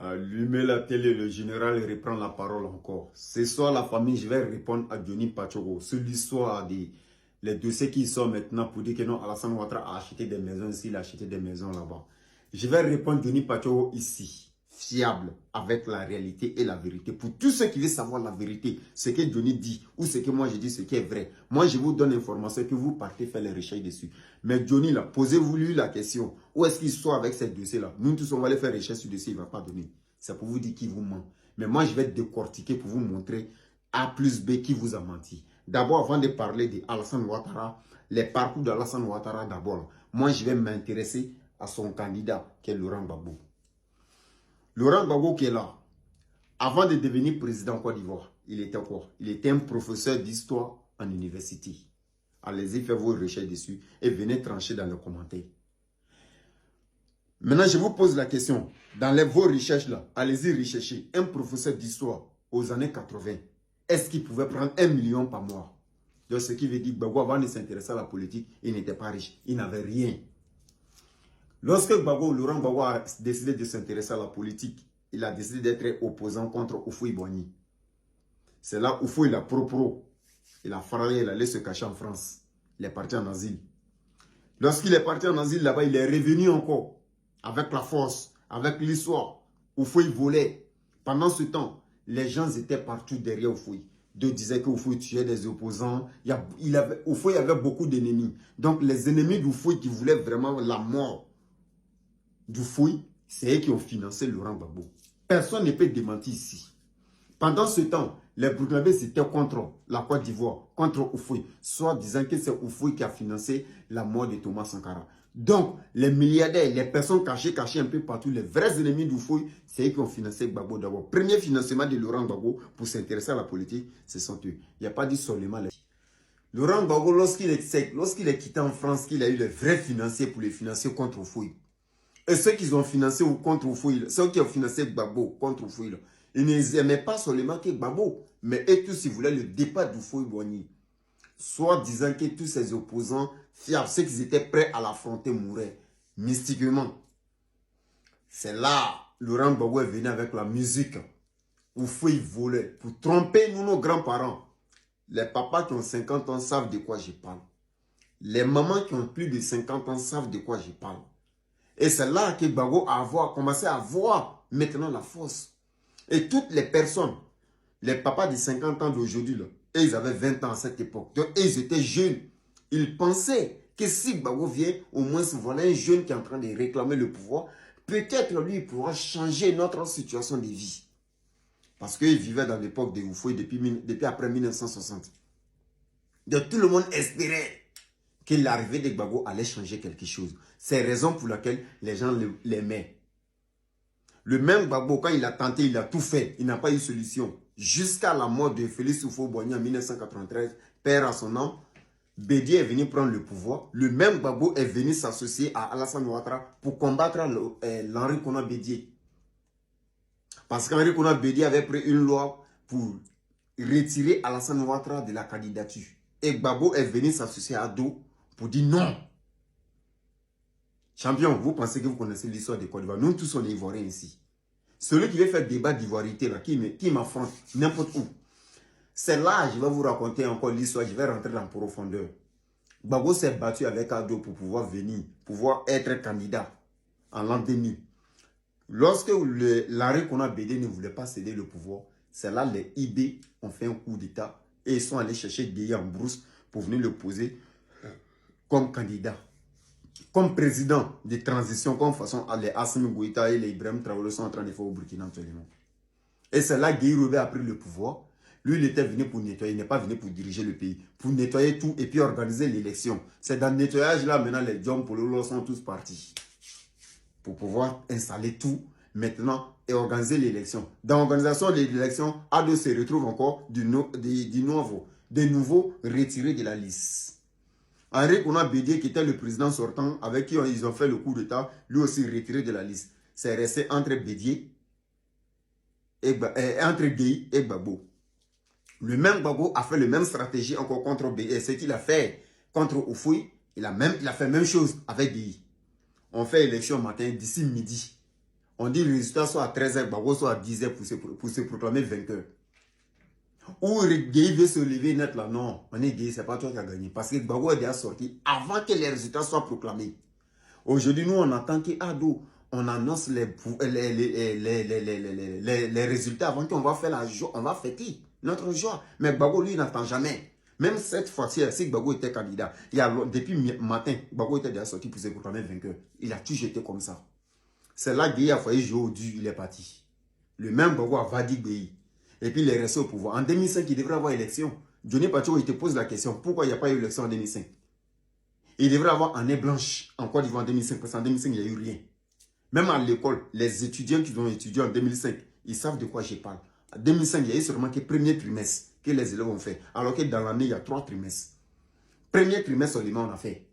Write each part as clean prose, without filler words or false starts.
Allumez la télé, le général reprend la parole encore. Ce soir, la famille, je vais répondre à Johnny Pachogo sur l'histoire des les dossiers qui sont maintenant pour dire que non, Alassane Ouattara a acheté des maisons ici, il a acheté des maisons là-bas. Je vais répondre Johnny Pachogo ici, fiable, avec la réalité et la vérité. Pour tous ceux qui veulent savoir la vérité, ce que Johnny dit ou ce que moi je dis, ce qui est vrai. Moi, je vous donne l'information que vous partez faire les recherches dessus. Mais Johnny, là, posez-vous lui la question. Où est-ce qu'il soit avec ces dossiers-là? Nous tous, on va aller faire recherche sur dossier, il ne va pas donner. C'est pour vous dire qu'il vous ment. Mais moi, je vais décortiquer pour vous montrer A plus B qui vous a menti. D'abord, avant de parler d'Alassane Ouattara, les parcours d'Alassane Ouattara d'abord, moi, je vais m'intéresser à son candidat, qui est Laurent Gbagbo. Laurent Gbagbo qui est là, avant de devenir président Côte d'Ivoire, il était quoi? Il était un professeur d'histoire en université. Allez-y, faites vos recherches dessus et venez trancher dans les commentaires. Maintenant, je vous pose la question. Dans vos recherches là, allez-y rechercher un professeur d'histoire aux années 80. Est-ce qu'il pouvait prendre 1 million par mois? Donc, ce qui veut dire que Gbagbo, avant de s'intéresser à la politique, il n'était pas riche. Il n'avait rien. Lorsque Laurent Gbagbo a décidé de s'intéresser à la politique, il a décidé d'être opposant contre Houphouët-Boigny. C'est là où Houphouët, il a pro. Il a faré, il allait se cacher en France. Il est parti en asile. Lorsqu'il est parti en asile là-bas, il est revenu encore. Avec la force, avec l'histoire. Houphouët volait. Pendant ce temps, les gens étaient partout derrière Houphouët. Deux disaient que Houphouët tuait des opposants. Houphouët avait beaucoup d'ennemis. Donc les ennemis d'Houphouët qui voulaient vraiment la mort d'Houphouët, c'est eux qui ont financé Laurent Gbagbo. Personne ne peut démentir ici. Pendant ce temps, les Burkinabés étaient contre la Côte d'Ivoire, contre Houphouët, soit disant que c'est Houphouët qui a financé la mort de Thomas Sankara. Donc, les milliardaires, les personnes cachées un peu partout, les vrais ennemis d'Houphouët, c'est eux qui ont financé Gbagbo d'abord. Premier financement de Laurent Gbagbo pour s'intéresser à la politique, ce sont eux. Il n'y a pas dit seulement les... Laurent Gbagbo, lorsqu'il est quitté en France, qu'il a eu les vrais financiers pour les financer contre Houphouët. Et ceux qui ont financé contre Houphouët, ceux qui ont financé Gbagbo contre Houphouët, ils n'aimaient pas seulement que Gbagbo, mais eux tous, ils voulaient le départ d'Houphouët-Boigny. Soit disant que tous ces opposants fiables, ceux qui étaient prêts à l'affronter, mouraient mystiquement. C'est là, Laurent Gbagbo est venu avec la musique. Houphouët volait pour tromper nous, nos grands-parents. Les papas qui ont 50 ans savent de quoi je parle. Les mamans qui ont plus de 50 ans savent de quoi je parle. Et c'est là que Gbagbo a commencé à voir maintenant la force. Et toutes les personnes, les papas de 50 ans d'aujourd'hui, ils avaient 20 ans à cette époque. Donc, ils étaient jeunes. Ils pensaient que si Gbagbo vient, au moins, voilà un jeune qui est en train de réclamer le pouvoir, peut-être lui, il pourra changer notre situation de vie. Parce qu'ils vivaient dans l'époque de Houphouët depuis après 1960. Donc, tout le monde espérait que l'arrivée de Gbagbo allait changer quelque chose. C'est la raison pour laquelle les gens l'aimaient. Le même Gbagbo, quand il a tenté, il a tout fait. Il n'a pas eu de solution. Jusqu'à la mort de Félix Houphouët-Boigny en 1993, père à son nom, Bédié est venu prendre le pouvoir. Le même Gbagbo est venu s'associer à Alassane Ouattara pour combattre l'Henri Konan Bédié. Parce qu'Henri Konan Bédié avait pris une loi pour retirer Alassane Ouattara de la candidature. Et Gbagbo est venu s'associer à Do pour dire non. Champion, vous pensez que vous connaissez l'histoire de Côte d'Ivoire? Nous tous, on est Ivoiriens ici. Celui qui veut faire débat d'ivoirité, là, qui m'affronte n'importe où. C'est là, je vais vous raconter encore l'histoire, je vais rentrer dans la profondeur. Gbagbo s'est battu avec Ado pour pouvoir venir, pouvoir être candidat en l'an 2000. Lorsque l'Henri Konan Bédié ne voulait pas céder le pouvoir, c'est là les IB ont fait un coup d'État et ils sont allés chercher Gueye en brousse pour venir le poser comme candidat. Comme président de transition, comme façon les Assimi Goïta et les Ibrahim Traoré sont en train de faire au Burkina actuellement. Et c'est là que Gueye Robert a pris le pouvoir. Lui, il était venu pour nettoyer, il n'est pas venu pour diriger le pays. Pour nettoyer tout et puis organiser l'élection. C'est dans le nettoyage là, maintenant, les John Pololo sont tous partis. Pour pouvoir installer tout maintenant et organiser l'élection. Dans l'organisation de l'élection, Ado se retrouve encore de nouveau retiré de la liste. Henri Konan Bédié, qui était le président sortant, avec qui ils ont fait le coup d'État, lui aussi retiré de la liste. C'est resté entre Bédié, entre Gueye et Gbagbo. Le même Gbagbo a fait la même stratégie encore contre Bédié. Ce qu'il a fait contre Houphouët, il a fait la même chose avec Gueye. On fait élection matin, d'ici midi. On dit le résultat soit à 13h, Gbagbo soit à 10h pour se proclamer vainqueur. Ou Gueye veut se lever net là, non. On est Gueye, c'est pas toi qui as gagné. Parce que Gbagbo est déjà sorti avant que les résultats soient proclamés. Aujourd'hui, nous, on attend qu'Ado, on annonce les résultats avant qu'on va faire la joie, on va fêter notre joie. Mais Gbagbo, lui, n'attend jamais. Même cette fois-ci, si Gbagbo était candidat, depuis matin, Gbagbo était déjà sorti pour se proclamer vainqueur. Il a toujours été comme ça. C'est là que Gueye a failli jouer au dur, il est parti. Le même Gbagbo a vadi Gueye. Et puis il est resté au pouvoir. En 2005, il devrait avoir élection. Johnny Pacho, il te pose la question, pourquoi il n'y a pas eu élection en 2005? Il devrait avoir année blanche en Côte d'Ivoire en 2005, parce qu'en 2005, il n'y a eu rien. Même à l'école, les étudiants qui ont étudié en 2005, ils savent de quoi je parle. En 2005, il y a eu seulement que premier trimestre que les élèves ont fait, alors que dans l'année, il y a 3 trimestres. Premier trimestre seulement, on a fait.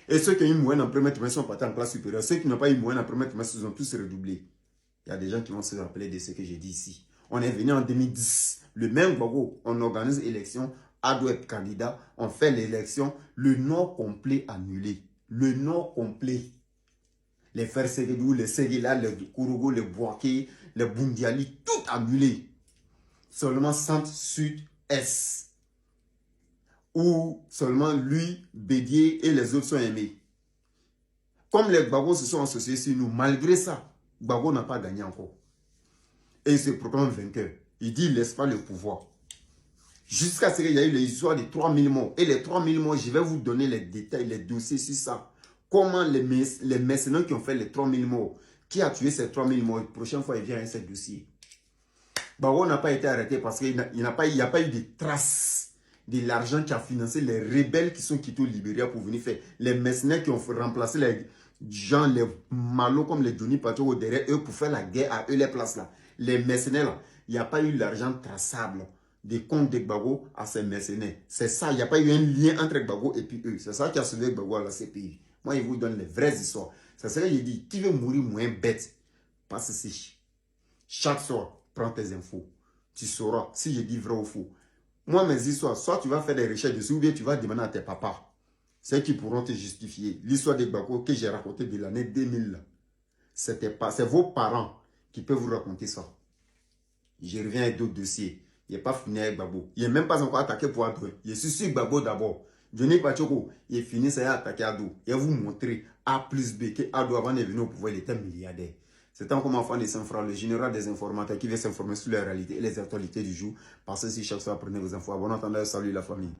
Et ceux qui ont eu une moyenne en premier trimestre sont partis en classe supérieure. Ceux qui n'ont pas eu une moyenne en premier trimestre, ils ont tous redoublé. Il y a des gens qui vont se rappeler de ce que j'ai dit ici. On est venu en 2010. Le même Gbagbo, on organise l'élection. Ado être candidat. On fait l'élection. Le nom complet annulé. Le nom complet. Les Frères Séguédou, les Séguéla, les Kourogo, les Bouaké, les Bundiali, tout annulé. Seulement centre, sud, est. Où seulement lui, Bédier et les autres sont aimés. Comme les Gbagbo se sont associés sur nous, malgré ça, Gbagbo n'a pas gagné encore. Et il se proclame vainqueur. Il dit, il ne laisse pas le pouvoir. Jusqu'à ce qu'il y ait eu l'histoire de 3000 morts. Et les 3000 morts, je vais vous donner les détails, les dossiers sur ça. Comment les mercenaires qui ont fait les 3000 morts, qui a tué ces 3000 morts, la prochaine fois, il vient avec ce dossier. Gbagbo n'a pas été arrêté parce qu'il n'y a pas eu de traces de l'argent qui a financé les rebelles qui sont quittés au Libéria pour venir faire. Les mercenaires qui ont remplacé les gens, les malos comme les Johnny Pacho derrière eux pour faire la guerre à eux, les places là. Les mercenaires là, il n'y a pas eu l'argent traçable des comptes de Gbagbo à ces mercenaires. C'est ça, il n'y a pas eu un lien entre Gbagbo et puis eux. C'est ça qui a sauvé Gbagbo à la CPI. Moi, il vous donne les vraies histoires. C'est ça que j'ai dit, qui veut mourir moins bête, passe ici. Chaque soir, prends tes infos. Tu sauras si je dis vrai ou faux. Moi, mes histoires, soit tu vas faire des recherches dessus, ou bien tu vas demander à tes papas. C'est qui pourront te justifier. L'histoire de Gbagbo que j'ai racontée de l'année 2000, c'est vos parents qui peuvent vous raconter ça. Je reviens avec d'autres dossiers. Il n'est pas fini avec Gbagbo. Il n'est même pas encore attaqué pour Ado. Je suis sur Gbagbo d'abord. Johnny Pacho, il est fini, ça y est attaqué Ado. Il va vous montrer A plus B que Ado, avant de venir au pouvoir, il était milliardaire. C'est un comme enfant de Saint-Franc, le général des informateurs qui veut s'informer sur la réalité et les actualités du jour. Passez si chaque soir, prenez vos infos. Bon entendeur, salut la famille.